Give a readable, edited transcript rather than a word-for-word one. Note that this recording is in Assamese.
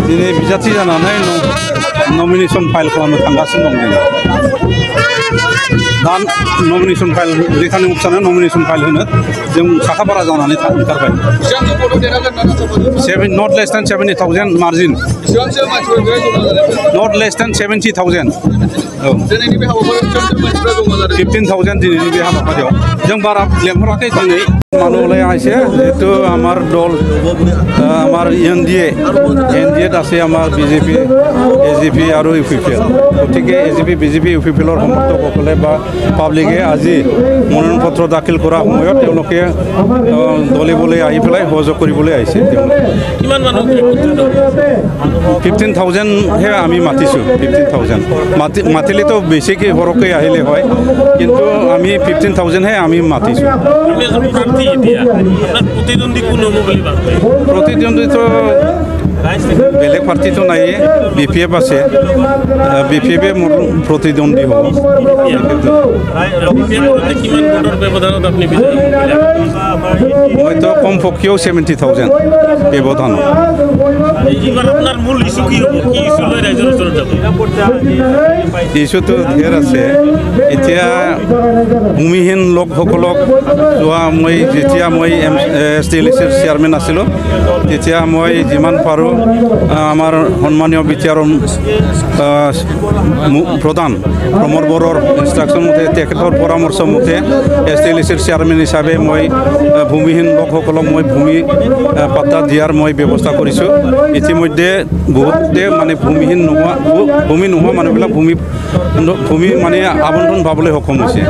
दिनै बिजाथि जानानै नमिनेसन फाइल खालामनो थांगासिनो दं दा नमिनेसन फाइल लेखानि अफिसानो नमिनेसन फाइल होनो जों साखाफारा जानानै ओंखारबाय नट लेस देन 70,000 मार्जिन नट लेस देन 70,000 15,000 दिनैनि बे हाबाफारियाव जों बारा लेंहराखै दिनै मानोलाय आइसे जिहेतु आमार दल आमार एनडिए दासै आमार বিজেপি এজিপি আৰু ইউপিপিএল গতিকে এজিপি বিজেপি ইউপিপিএলৰ সমৰ্থকসকলে বা পাব্লিকে আজি মনোনয়ন পত্ৰ দাখিল কৰা সময়ত তেওঁলোকে দলিবলৈ আহি পেলাই সহযোগ কৰিবলৈ আহিছে কিমান মানুহ 15,000 হে আমি মাতিছোঁ 15,000 মাতিলেতো বেছিকৈ সৰহকৈ আহিলে হয় কিন্তু আমি 15,000 হে আমি মাতিছোঁ प्रतिद्वंदी बेलेग पार्टी तो नहीं बीपीएफ आसे बीपीएफ प्रतिद्वंदी हो मैं तो कम पक्षियों 70,000 व्यवधान इश्यू तो ढेर आसे इतना भूमिहीन लोकसक जो मैं जितना मैं SDLC चेयरमेन आसिलो তেতিয়া মই যিমান পাৰোঁ আমাৰ সন্মানীয় বিচাৰৰ প্ৰধান প্ৰমোদ বড়োৰ ইনষ্ট্ৰাকশ্যন মতে তেখেতৰ পৰামৰ্শ মতে SDLC চেয়াৰমেন হিচাপে মই ভূমিহীন লোকসকলক মই ভূমি পাট্টা দিয়াৰ মই ব্যৱস্থা কৰিছোঁ ইতিমধ্যে বহুতে মানে ভূমিহীন নোহোৱা ভূমি নোহোৱা মানুহবিলাক ভূমি মানে আবণ্টন পাবলৈ সক্ষম হৈছে